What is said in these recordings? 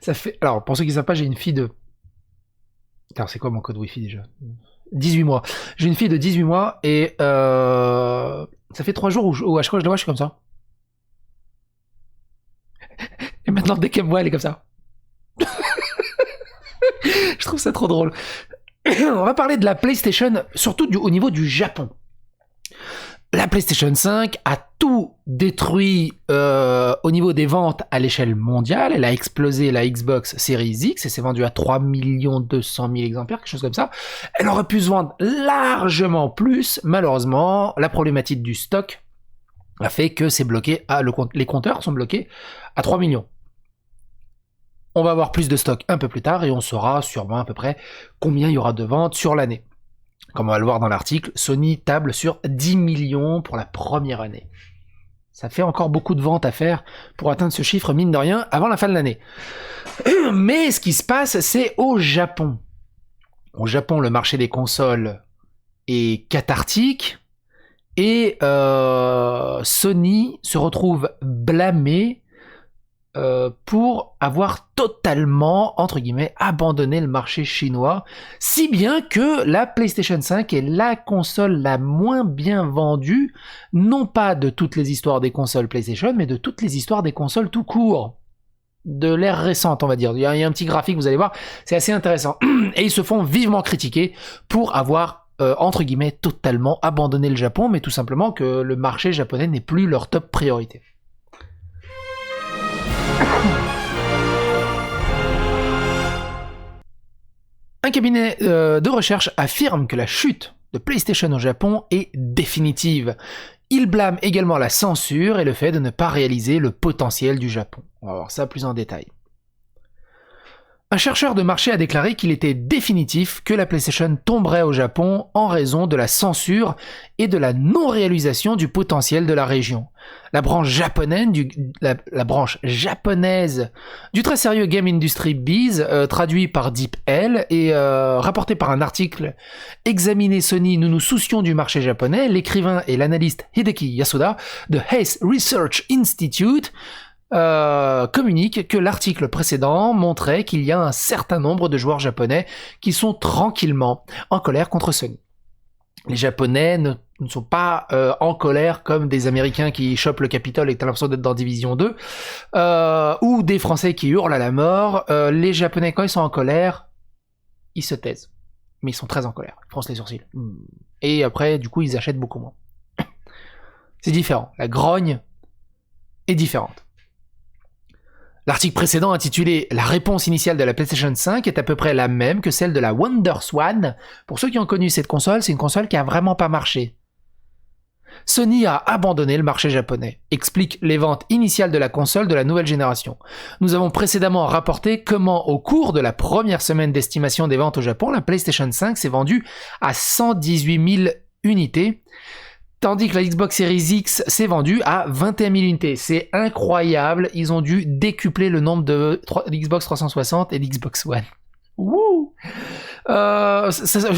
Ça fait... Alors, pour ceux qui ne savent pas, j'ai une fille de... Alors, c'est quoi mon code Wi-Fi déjà? 18 mois. J'ai une fille de 18 mois et ça fait 3 jours où à chaque fois je la vois, je suis comme ça. Et maintenant, dès qu'elle me voit, elle est comme ça. Je trouve ça trop drôle. On va parler de la PlayStation, surtout au niveau du Japon. La PlayStation 5 a tout détruit au niveau des ventes à l'échelle mondiale. Elle a explosé la Xbox Series X et s'est vendue à 3 200 000 exemplaires, quelque chose comme ça. Elle aurait pu se vendre largement plus. Malheureusement, la problématique du stock a fait que c'est bloqué les compteurs sont bloqués à 3 millions. On va avoir plus de stock un peu plus tard et on saura sûrement à peu près combien il y aura de ventes sur l'année. Comme on va le voir dans l'article, Sony table sur 10 millions pour la première année. Ça fait encore beaucoup de ventes à faire pour atteindre ce chiffre, mine de rien, avant la fin de l'année. Mais ce qui se passe, c'est au Japon. Au Japon, le marché des consoles est cathartique et Sony se retrouve blâmé pour avoir totalement, entre guillemets, abandonné le marché chinois, si bien que la PlayStation 5 est la console la moins bien vendue, non pas de toutes les histoires des consoles PlayStation, mais de toutes les histoires des consoles tout court. De l'ère récente, on va dire. Il y a un petit graphique, vous allez voir, c'est assez intéressant. Et ils se font vivement critiquer pour avoir, entre guillemets, totalement abandonné le Japon, mais tout simplement que le marché japonais n'est plus leur top priorité. Un cabinet de recherche affirme que la chute de PlayStation au Japon est définitive. Il blâme également la censure et le fait de ne pas réaliser le potentiel du Japon. On va voir ça plus en détail. Un chercheur de marché a déclaré qu'il était définitif que la PlayStation tomberait au Japon en raison de la censure et de la non-réalisation du potentiel de la région. La branche japonaise du très sérieux Game Industry Biz, traduit par DeepL et rapporté par un article Examiner Sony, nous nous soucions du marché japonais, l'écrivain et l'analyste Hideki Yasuda de Hays Research Institute communique que l'article précédent montrait qu'il y a un certain nombre de joueurs japonais qui sont tranquillement en colère contre Sony. Les Japonais ne sont pas en colère comme des Américains qui chopent le Capitole et que t'as l'impression d'être dans Division 2, ou des Français qui hurlent à la mort. Les Japonais, quand ils sont en colère, ils se taisent. Mais ils sont très en colère, ils froncent les sourcils. Et après, du coup, ils achètent beaucoup moins. C'est différent. La grogne est différente. L'article précédent intitulé « La réponse initiale de la PlayStation 5 est à peu près la même que celle de la WonderSwan ». Pour ceux qui ont connu cette console, c'est une console qui a vraiment pas marché. Sony a abandonné le marché japonais, explique les ventes initiales de la console de la nouvelle génération. Nous avons précédemment rapporté comment, au cours de la première semaine d'estimation des ventes au Japon, la PlayStation 5 s'est vendue à 118 000 unités, tandis que la Xbox Series X s'est vendue à 21 000 unités. C'est incroyable, ils ont dû décupler le nombre de Xbox 360 et d'Xbox One. Wouh!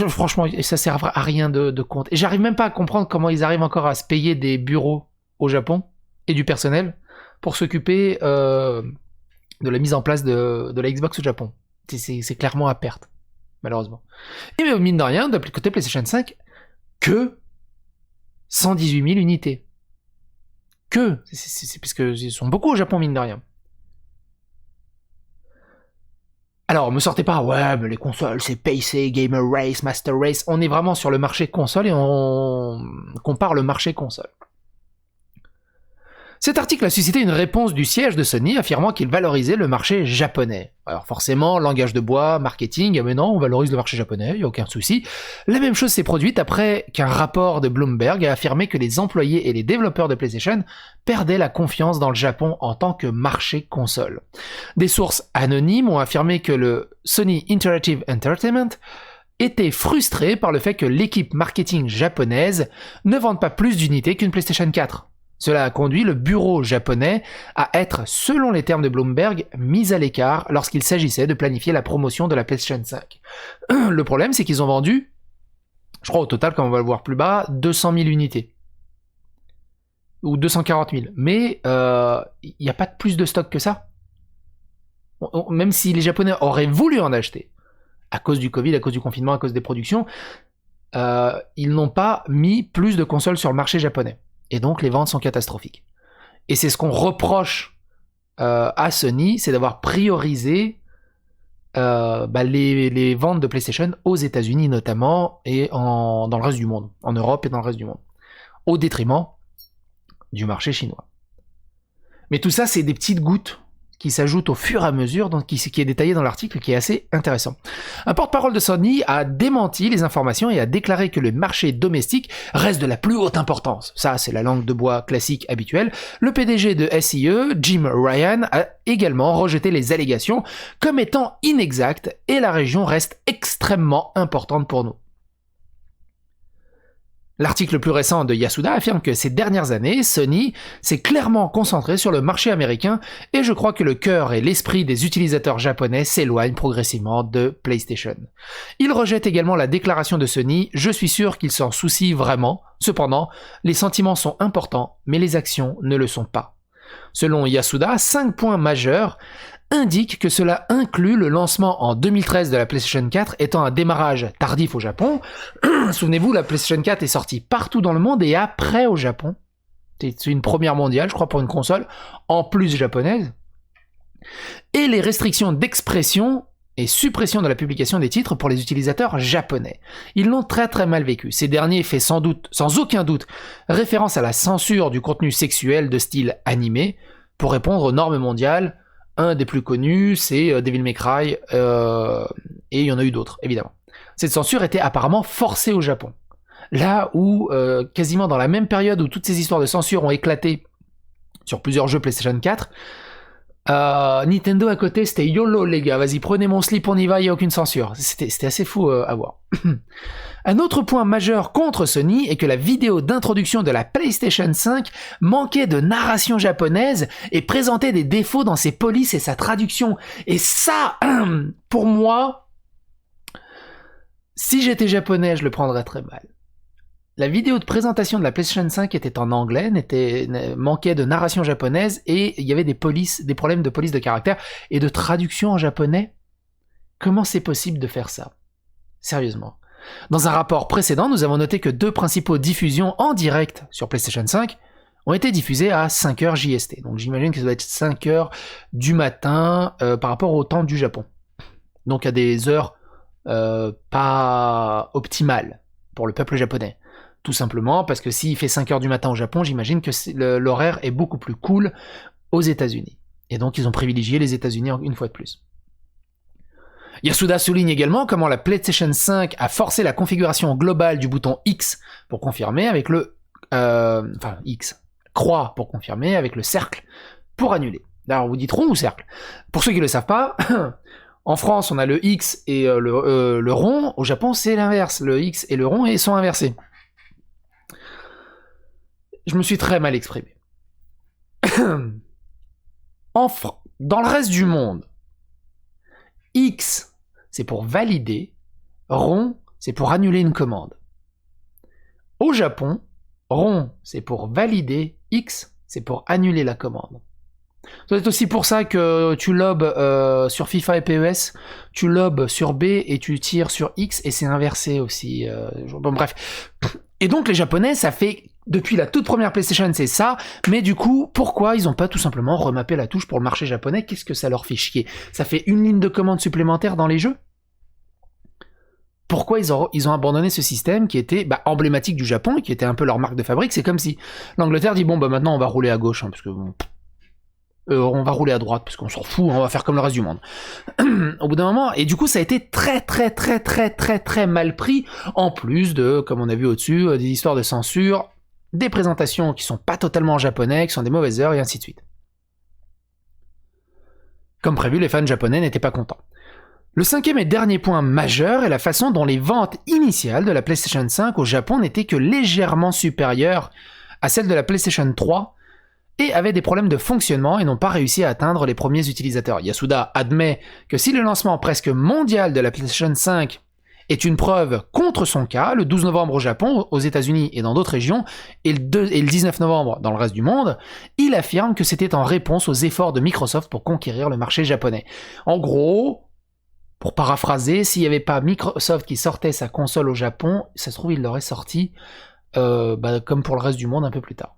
Franchement, ça sert à rien de compte. Et j'arrive même pas à comprendre comment ils arrivent encore à se payer des bureaux au Japon et du personnel pour s'occuper de la mise en place de la Xbox au Japon. C'est clairement à perte, malheureusement. Et mine de rien, de côté PlayStation 5, que 118 000 unités. C'est parce qu'ils sont beaucoup au Japon, mine de rien. Alors, me sortez pas, ouais, mais les consoles, c'est PC, Gamer Race, Master Race. On est vraiment sur le marché console et on compare le marché console. Cet article a suscité une réponse du siège de Sony affirmant qu'il valorisait le marché japonais. Alors forcément, langage de bois, marketing, mais non, on valorise le marché japonais, il n'y a aucun souci. La même chose s'est produite après qu'un rapport de Bloomberg a affirmé que les employés et les développeurs de PlayStation perdaient la confiance dans le Japon en tant que marché console. Des sources anonymes ont affirmé que le Sony Interactive Entertainment était frustré par le fait que l'équipe marketing japonaise ne vende pas plus d'unités qu'une PlayStation 4. Cela a conduit le bureau japonais à être, selon les termes de Bloomberg, mis à l'écart lorsqu'il s'agissait de planifier la promotion de la PlayStation 5. Le problème, c'est qu'ils ont vendu, je crois au total, comme on va le voir plus bas, 200 000 unités. Ou 240 000. Mais il n'y a pas plus de stock que ça. même si les Japonais auraient voulu en acheter, à cause du Covid, à cause du confinement, à cause des productions, ils n'ont pas mis plus de consoles sur le marché japonais. Et donc les ventes sont catastrophiques. Et c'est ce qu'on reproche à Sony, c'est d'avoir priorisé les ventes de PlayStation aux États-Unis notamment, et dans le reste du monde, en Europe et dans le reste du monde, au détriment du marché chinois. Mais tout ça, c'est des petites gouttes qui s'ajoutent au fur et à mesure, qui est détaillé dans l'article, qui est assez intéressant. Un porte-parole de Sony a démenti les informations et a déclaré que le marché domestique reste de la plus haute importance. Ça, c'est la langue de bois classique habituelle. Le PDG de SIE, Jim Ryan, a également rejeté les allégations comme étant inexactes, et la région reste extrêmement importante pour nous. L'article plus récent de Yasuda affirme que ces dernières années, Sony s'est clairement concentré sur le marché américain, et je crois que le cœur et l'esprit des utilisateurs japonais s'éloignent progressivement de PlayStation. Il rejette également la déclaration de Sony, je suis sûr qu'il s'en soucie vraiment, cependant, les sentiments sont importants, mais les actions ne le sont pas. Selon Yasuda, 5 points majeurs indique que cela inclut le lancement en 2013 de la PlayStation 4 étant un démarrage tardif au Japon. Souvenez-vous, la PlayStation 4 est sortie partout dans le monde et après au Japon. C'est une première mondiale, je crois, pour une console, en plus japonaise. Et les restrictions d'expression et suppression de la publication des titres pour les utilisateurs japonais. Ils l'ont très très mal vécu. Ces derniers fait sans aucun doute, référence à la censure du contenu sexuel de style animé pour répondre aux normes mondiales. Un des plus connus, c'est Devil May Cry, et il y en a eu d'autres, évidemment. Cette censure était apparemment forcée au Japon. Là où, quasiment dans la même période où toutes ces histoires de censure ont éclaté sur plusieurs jeux PlayStation 4, Nintendo à côté, c'était YOLO les gars, vas-y prenez mon slip, on y va, il n'y a aucune censure. C'était assez fou à voir. Un autre point majeur contre Sony est que la vidéo d'introduction de la PlayStation 5 manquait de narration japonaise et présentait des défauts dans ses polices et sa traduction. Et ça, pour moi, si j'étais japonais, je le prendrais très mal. La vidéo de présentation de la PlayStation 5 était en anglais, manquait de narration japonaise, et il y avait des problèmes de police de caractère et de traduction en japonais. Comment c'est possible de faire ça ? Sérieusement. Dans un rapport précédent, nous avons noté que 2 principaux diffusions en direct sur PlayStation 5 ont été diffusées à 5h JST. Donc j'imagine que ça doit être 5h du matin par rapport au temps du Japon. Donc à des heures pas optimales pour le peuple japonais. Tout simplement parce que s'il fait 5h du matin au Japon, j'imagine que l'horaire est beaucoup plus cool aux États-Unis. Et donc ils ont privilégié les États-Unis une fois de plus. Yasuda souligne également comment la PlayStation 5 a forcé la configuration globale du bouton X pour confirmer avec le... X, croix pour confirmer avec le cercle pour annuler. Alors vous dites rond ou cercle ? Pour ceux qui ne le savent pas, en France on a le X et le rond, au Japon c'est l'inverse, le X et le rond sont inversés. Je me suis très mal exprimé. Dans le reste du monde, X, c'est pour valider, rond, c'est pour annuler une commande. Au Japon, rond, c'est pour valider, X, c'est pour annuler la commande. Ça doit être aussi pour ça que tu lobes sur FIFA et PES, tu lobes sur B et tu tires sur X, et c'est inversé aussi. Bon, bref. Et donc les Japonais, ça fait... Depuis la toute première PlayStation, c'est ça, mais du coup, pourquoi ils ont pas tout simplement remappé la touche pour le marché japonais ? Qu'est-ce que ça leur fait chier ? Ça fait une ligne de commande supplémentaire dans les jeux ? Pourquoi ils ont abandonné ce système qui était emblématique du Japon et qui était un peu leur marque de fabrique ? C'est comme si l'Angleterre dit, bon, maintenant on va rouler à gauche, parce que on va rouler à droite, parce qu'on s'en fout, on va faire comme le reste du monde. Au bout d'un moment, et du coup ça a été très très très très très très mal pris, en plus de, comme on a vu au-dessus, des histoires de censure, des présentations qui sont pas totalement japonais, qui sont des mauvaises heures, et ainsi de suite. Comme prévu, les fans japonais n'étaient pas contents. Le 5e et dernier point majeur est la façon dont les ventes initiales de la PlayStation 5 au Japon n'étaient que légèrement supérieures à celles de la PlayStation 3 et avaient des problèmes de fonctionnement et n'ont pas réussi à atteindre les premiers utilisateurs. Yasuda admet que si le lancement presque mondial de la PlayStation 5 est une preuve contre son cas, le 12 novembre au Japon, aux États-Unis et dans d'autres régions, et le 19 novembre dans le reste du monde, il affirme que c'était en réponse aux efforts de Microsoft pour conquérir le marché japonais. En gros, pour paraphraser, s'il n'y avait pas Microsoft qui sortait sa console au Japon, ça se trouve il l'aurait sorti comme pour le reste du monde un peu plus tard.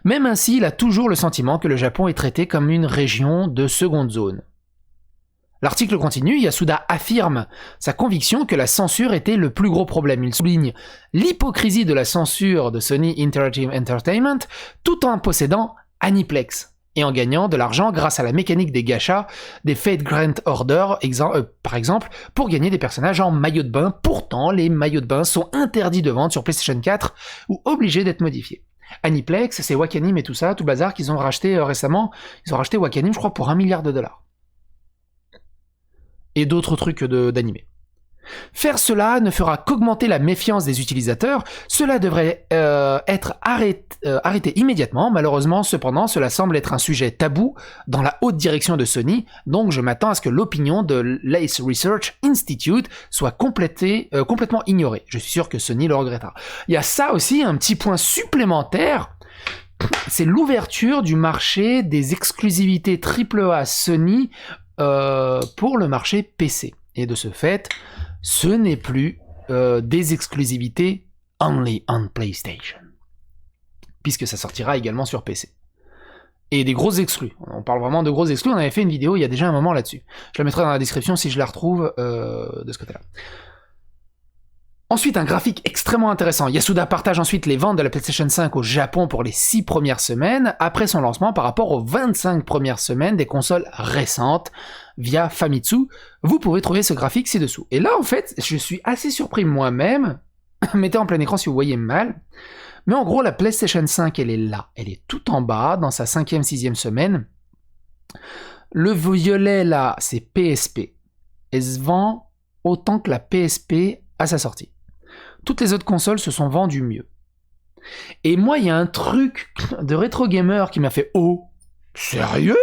Même ainsi, il a toujours le sentiment que le Japon est traité comme une région de seconde zone. L'article continue, Yasuda affirme sa conviction que la censure était le plus gros problème. Il souligne l'hypocrisie de la censure de Sony Interactive Entertainment tout en possédant Aniplex et en gagnant de l'argent grâce à la mécanique des gachas, des Fate Grant Order, par exemple, pour gagner des personnages en maillot de bain. Pourtant, les maillots de bain sont interdits de vente sur PlayStation 4 ou obligés d'être modifiés. Aniplex, c'est Wakanim et tout ça, tout bazar qu'ils ont racheté récemment. Ils ont racheté Wakanim, je crois, pour $1 milliard. Et d'autres trucs d'animé. Faire cela ne fera qu'augmenter la méfiance des utilisateurs, cela devrait être arrêté immédiatement. Malheureusement, cependant, cela semble être un sujet tabou dans la haute direction de Sony, donc je m'attends à ce que l'opinion de l'Ace Research Institute soit complètement ignorée. Je suis sûr que Sony le regrettera. Il y a ça aussi, un petit point supplémentaire, c'est l'ouverture du marché des exclusivités AAA Sony pour le marché PC. Et de ce fait, ce n'est plus des exclusivités only on PlayStation, puisque ça sortira également sur PC. Et des grosses exclus. On parle vraiment de grosses exclus. On avait fait une vidéo il y a déjà un moment là-dessus. Je la mettrai dans la description si je la retrouve de ce côté-là. Ensuite, un graphique extrêmement intéressant. Yasuda partage ensuite les ventes de la PlayStation 5 au Japon pour les 6 premières semaines après son lancement par rapport aux 25 premières semaines des consoles récentes via Famitsu. Vous pouvez trouver ce graphique ci-dessous. Et là, en fait, je suis assez surpris moi-même. Mettez en plein écran si vous voyez mal. Mais en gros, la PlayStation 5, elle est là. Elle est tout en bas, dans sa 5e, 6e semaine. Le violet, là, c'est PSP. Elle se vend autant que la PSP à sa sortie. Toutes les autres consoles se sont vendues mieux. Et moi, il y a un truc de rétro gamer qui m'a fait « Oh, sérieux ?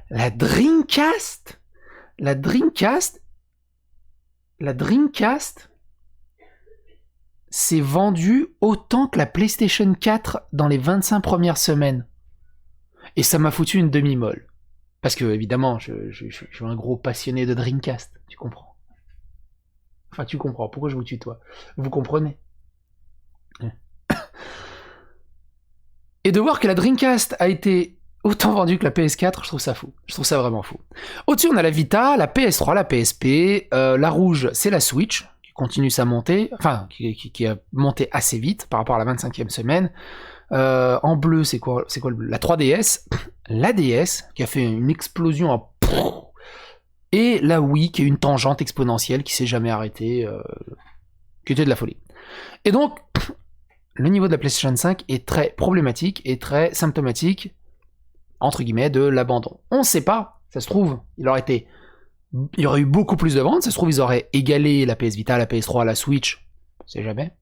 La Dreamcast s'est vendue autant que la PlayStation 4 dans les 25 premières semaines. Et ça m'a foutu une demi-molle. Parce que, évidemment, je suis un gros passionné de Dreamcast, tu comprends. Enfin, tu comprends, pourquoi je vous tutoie? Vous comprenez? Et de voir que la Dreamcast a été autant vendue que la PS4, je trouve ça fou. Je trouve ça vraiment fou. Au-dessus, on a la Vita, la PS3, la PSP, la rouge, c'est la Switch, qui continue sa montée, enfin, qui a monté assez vite par rapport à la 25e semaine. En bleu, c'est quoi le bleu? La 3DS, la DS, qui a fait une explosion en... Et la Wii, qui est une tangente exponentielle qui s'est jamais arrêtée, qui était de la folie. Et donc, le niveau de la PlayStation 5 est très problématique et très symptomatique, entre guillemets, de l'abandon. On ne sait pas, ça se trouve, il y aurait eu beaucoup plus de ventes, ça se trouve, ils auraient égalé la PS Vita, la PS3, la Switch, on ne sait jamais,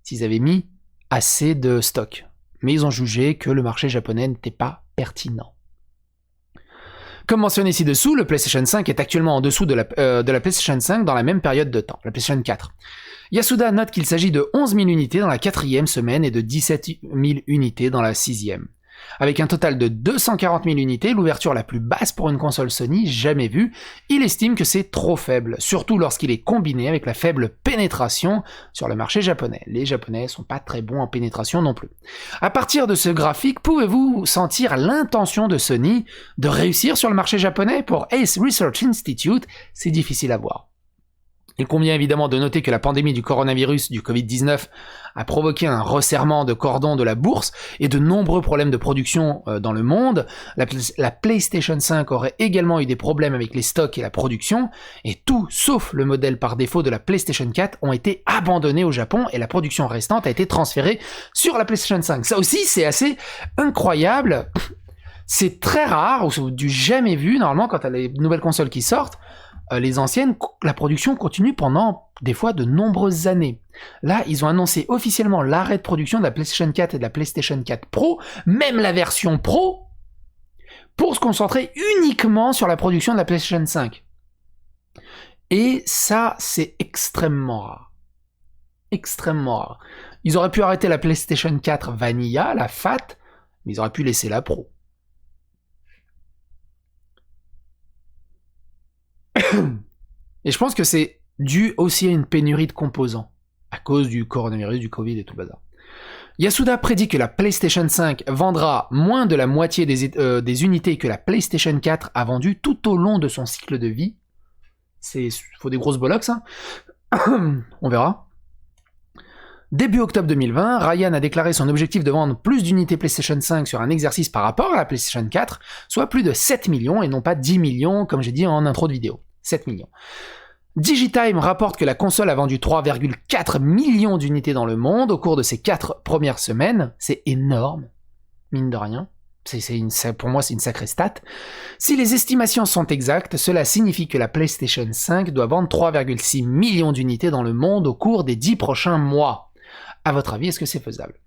s'ils avaient mis assez de stock. Mais ils ont jugé que le marché japonais n'était pas pertinent. Comme mentionné ci-dessous, le PlayStation 5 est actuellement en dessous de la PlayStation 5 dans la même période de temps, la PlayStation 4. Yasuda note qu'il s'agit de 11 000 unités dans la 4e semaine et de 17 000 unités dans la 6e. Avec un total de 240 000 unités, l'ouverture la plus basse pour une console Sony jamais vue, il estime que c'est trop faible, surtout lorsqu'il est combiné avec la faible pénétration sur le marché japonais. Les Japonais sont pas très bons en pénétration non plus. À partir de ce graphique, pouvez-vous sentir l'intention de Sony de réussir sur le marché japonais? Pour Ace Research Institute, c'est difficile à voir. Il convient évidemment de noter que la pandémie du coronavirus, du Covid-19, a provoqué un resserrement de cordon de la bourse et de nombreux problèmes de production dans le monde. La PlayStation 5 aurait également eu des problèmes avec les stocks et la production, et tout, sauf le modèle par défaut de la PlayStation 4, ont été abandonnés au Japon et la production restante a été transférée sur la PlayStation 5. Ça aussi, c'est assez incroyable. C'est très rare, ou du jamais vu, normalement, quand tu as les nouvelles consoles qui sortent, les anciennes, la production continue pendant des fois de nombreuses années. Là, ils ont annoncé officiellement l'arrêt de production de la PlayStation 4 et de la PlayStation 4 Pro, même la version Pro, pour se concentrer uniquement sur la production de la PlayStation 5. Et ça, c'est extrêmement rare. Extrêmement rare. Ils auraient pu arrêter la PlayStation 4 Vanilla, la FAT, mais ils auraient pu laisser la Pro. Et je pense que c'est dû aussi à une pénurie de composants, à cause du coronavirus, du Covid et tout le bazar. Yasuda prédit que la PlayStation 5 vendra moins de la moitié des unités que la PlayStation 4 a vendu tout au long de son cycle de vie. Faut des grosses bollocks, hein. On verra. Début octobre 2020, Ryan a déclaré son objectif de vendre plus d'unités PlayStation 5 sur un exercice par rapport à la PlayStation 4, soit plus de 7 millions et non pas 10 millions comme j'ai dit en intro de vidéo. 7 millions. Digitime rapporte que la console a vendu 3,4 millions d'unités dans le monde au cours de ses 4 premières semaines. C'est énorme, mine de rien. Pour moi, c'est une sacrée stat. Si les estimations sont exactes, cela signifie que la PlayStation 5 doit vendre 3,6 millions d'unités dans le monde au cours des 10 prochains mois. À votre avis, est-ce que c'est faisable?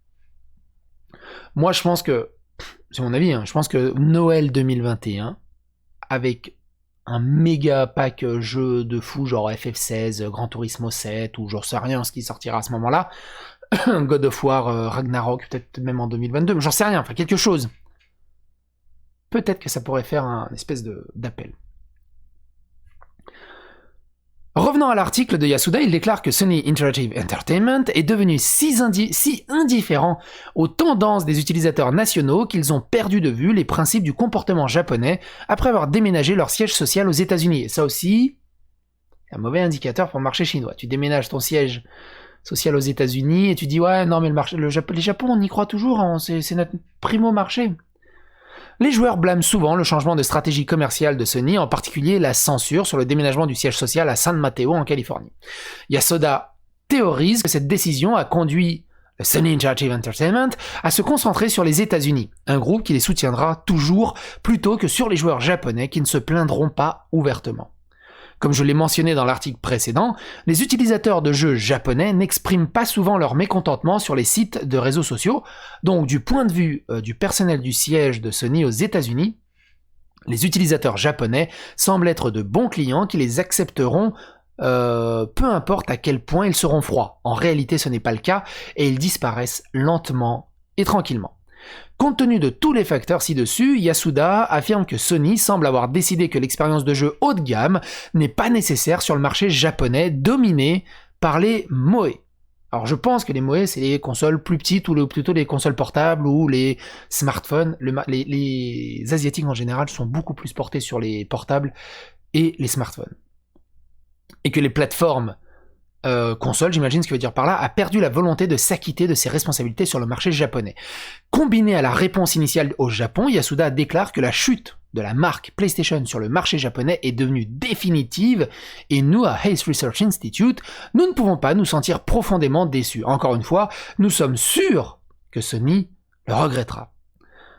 Moi, je pense que, c'est mon avis, hein, je pense que Noël 2021, avec un méga pack jeu de fou, genre FF16, Gran Turismo 7, ou j'en sais rien ce qui sortira à ce moment-là, God of War, Ragnarok, peut-être même en 2022, mais j'en sais rien, enfin quelque chose. Peut-être que ça pourrait faire un espèce d'appel. Revenant à l'article de Yasuda, il déclare que Sony Interactive Entertainment est devenu si indifférent aux tendances des utilisateurs nationaux qu'ils ont perdu de vue les principes du comportement japonais après avoir déménagé leur siège social aux États-Unis. Et ça aussi, c'est un mauvais indicateur pour le marché chinois. Tu déménages ton siège social aux États-Unis et tu dis ouais non mais les Japon on y croit toujours, hein, c'est notre primo marché. Les joueurs blâment souvent le changement de stratégie commerciale de Sony, en particulier la censure sur le déménagement du siège social à San Mateo en Californie. Yasuda théorise que cette décision a conduit le Sony Interactive Entertainment à se concentrer sur les États-Unis, un groupe qui les soutiendra toujours plutôt que sur les joueurs japonais qui ne se plaindront pas ouvertement. Comme je l'ai mentionné dans l'article précédent, les utilisateurs de jeux japonais n'expriment pas souvent leur mécontentement sur les sites de réseaux sociaux, donc du point de vue du personnel du siège de Sony aux États-Unis, les utilisateurs japonais semblent être de bons clients qui les accepteront peu importe à quel point ils seront froids. En réalité, ce n'est pas le cas et ils disparaissent lentement et tranquillement. Compte tenu de tous les facteurs ci-dessus, Yasuda affirme que Sony semble avoir décidé que l'expérience de jeu haut de gamme n'est pas nécessaire sur le marché japonais dominé par les Moe. Alors je pense que les Moe, c'est les consoles plus petites ou plutôt les consoles portables ou les smartphones. Les Asiatiques en général sont beaucoup plus portés sur les portables et les smartphones. Et que les plateformes console, j'imagine ce qu'il veut dire par là, a perdu la volonté de s'acquitter de ses responsabilités sur le marché japonais. Combiné à la réponse initiale au Japon, Yasuda déclare que la chute de la marque PlayStation sur le marché japonais est devenue définitive et nous, à Hays Research Institute, nous ne pouvons pas nous sentir profondément déçus. Encore une fois, nous sommes sûrs que Sony le regrettera.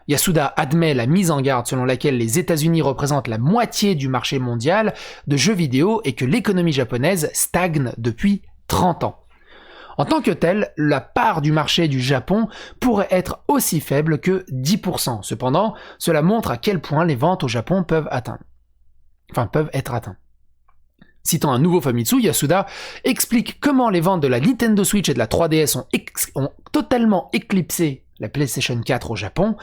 Yasuda admet la mise en garde selon laquelle les États-Unis représentent la moitié du marché mondial de jeux vidéo et que l'économie japonaise stagne depuis 30 ans. En tant que telle, la part du marché du Japon pourrait être aussi faible que 10%. Cependant, cela montre à quel point les ventes au Japon peuvent être atteintes. Citant un nouveau Famitsu, Yasuda explique comment les ventes de la Nintendo Switch et de la 3DS ont totalement éclipsé la PlayStation 4 au Japon,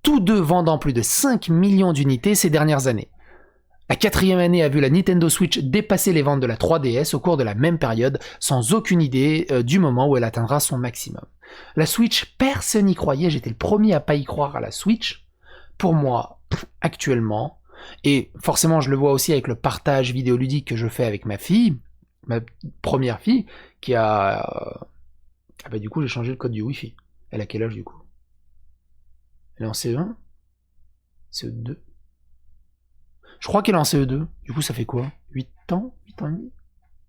tous deux vendant plus de 5 millions d'unités ces dernières années. La 4e année a vu la Nintendo Switch dépasser les ventes de la 3DS au cours de la même période, sans aucune idée du moment où elle atteindra son maximum. La Switch, personne n'y croyait, j'étais le premier à pas y croire à la Switch. Pour moi, actuellement, et forcément je le vois aussi avec le partage vidéoludique que je fais avec ma fille, ma première fille, qui a... du coup j'ai changé le code du Wi-Fi. Elle a quel âge du coup? Elle est en CE1? CE2? Je crois qu'elle est en CE2. Du coup, ça fait quoi? 8 ans? 8 ans et demi?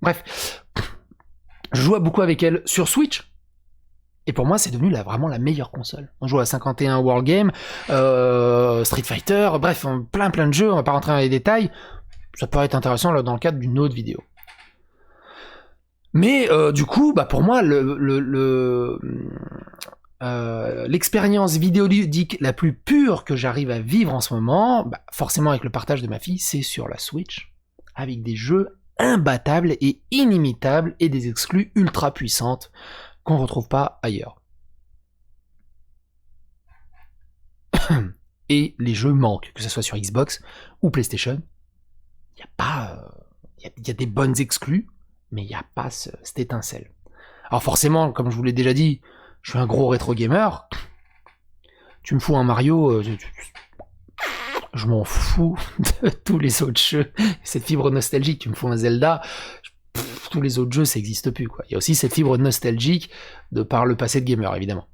Bref. Je joue beaucoup avec elle sur Switch. Et pour moi, c'est devenu vraiment la meilleure console. On joue à 51 World Game, Street Fighter, bref, plein de jeux, on va pas rentrer dans les détails. Ça peut être intéressant là, dans le cadre d'une autre vidéo. Mais du coup, pour moi, l'expérience vidéoludique la plus pure que j'arrive à vivre en ce moment, forcément avec le partage de ma fille, c'est sur la Switch, avec des jeux imbattables et inimitables et des exclus ultra puissantes qu'on retrouve pas ailleurs. Et les jeux manquent, que ce soit sur Xbox ou PlayStation. Il y a pas, il y a des bonnes exclus, mais il n'y a pas cette étincelle. Alors forcément, comme je vous l'ai déjà dit, je suis un gros rétro gamer. Tu me fous un Mario, je m'en fous de tous les autres jeux. Cette fibre nostalgique, tu me fous un Zelda, tous les autres jeux, ça n'existe plus, quoi. Il y a aussi cette fibre nostalgique de par le passé de gamer, évidemment.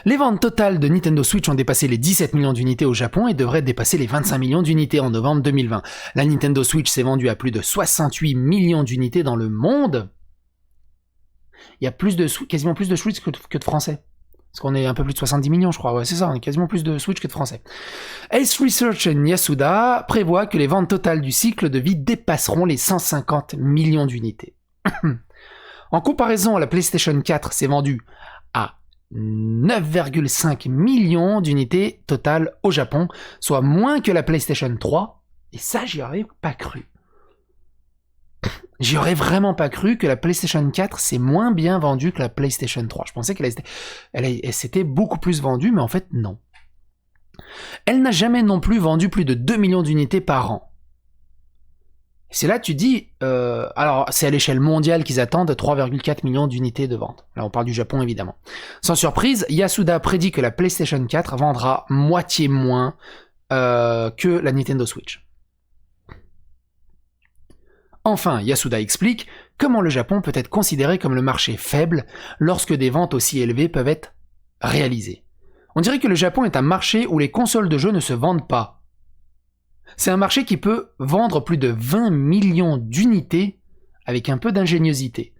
Les ventes totales de Nintendo Switch ont dépassé les 17 millions d'unités au Japon et devraient dépasser les 25 millions d'unités en novembre 2020. La Nintendo Switch s'est vendue à plus de 68 millions d'unités dans le monde. Il y a quasiment plus de Switch que de Français. Parce qu'on est un peu plus de 70 millions, je crois. Ouais, c'est ça, on est quasiment plus de Switch que de Français. Ace Research et Yasuda prévoient que les ventes totales du cycle de vie dépasseront les 150 millions d'unités. En comparaison, la PlayStation 4 s'est vendue à 9,5 millions d'unités totales au Japon, soit moins que la PlayStation 3, et ça, j'y aurais pas cru. J'y aurais vraiment pas cru que la PlayStation 4 s'est moins bien vendue que la PlayStation 3. Je pensais qu'elle s'était beaucoup plus vendue, mais en fait, non. Elle n'a jamais non plus vendu plus de 2 millions d'unités par an. C'est là que tu dis, alors c'est à l'échelle mondiale qu'ils attendent 3,4 millions d'unités de vente. Là on parle du Japon évidemment. Sans surprise, Yasuda prédit que la PlayStation 4 vendra moitié moins que la Nintendo Switch. Enfin, Yasuda explique comment le Japon peut être considéré comme le marché faible lorsque des ventes aussi élevées peuvent être réalisées. On dirait que le Japon est un marché où les consoles de jeux ne se vendent pas. C'est un marché qui peut vendre plus de 20 millions d'unités avec un peu d'ingéniosité.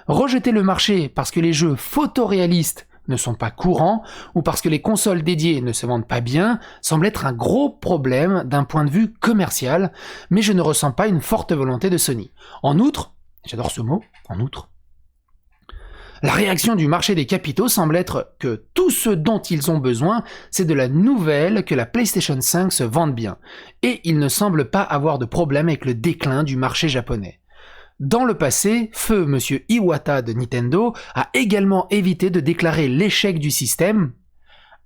Rejeter le marché parce que les jeux photoréalistes ne sont pas courants ou parce que les consoles dédiées ne se vendent pas bien semble être un gros problème d'un point de vue commercial, mais je ne ressens pas une forte volonté de Sony. En outre, j'adore ce mot, en outre, la réaction du marché des capitaux semble être que tout ce dont ils ont besoin, c'est de la nouvelle que la PlayStation 5 se vende bien. Et il ne semble pas avoir de problème avec le déclin du marché japonais. Dans le passé, feu Monsieur Iwata de Nintendo a également évité de déclarer l'échec du système,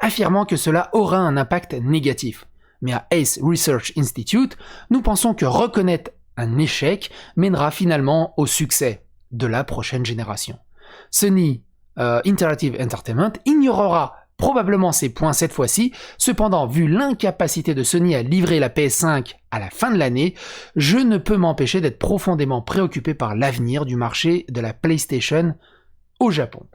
affirmant que cela aura un impact négatif. Mais à Ace Research Institute, nous pensons que reconnaître un échec mènera finalement au succès de la prochaine génération. Sony Interactive Entertainment ignorera probablement ces points cette fois-ci, cependant vu l'incapacité de Sony à livrer la PS5 à la fin de l'année, je ne peux m'empêcher d'être profondément préoccupé par l'avenir du marché de la PlayStation au Japon.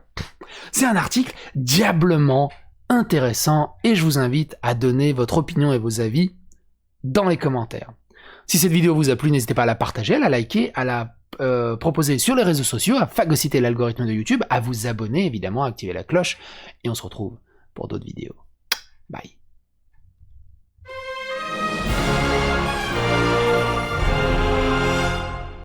C'est un article diablement intéressant et je vous invite à donner votre opinion et vos avis dans les commentaires. Si cette vidéo vous a plu, n'hésitez pas à la partager, à la liker, à la proposer sur les réseaux sociaux, à phagocyter l'algorithme de YouTube, à vous abonner évidemment, à activer la cloche, et on se retrouve pour d'autres vidéos. Bye.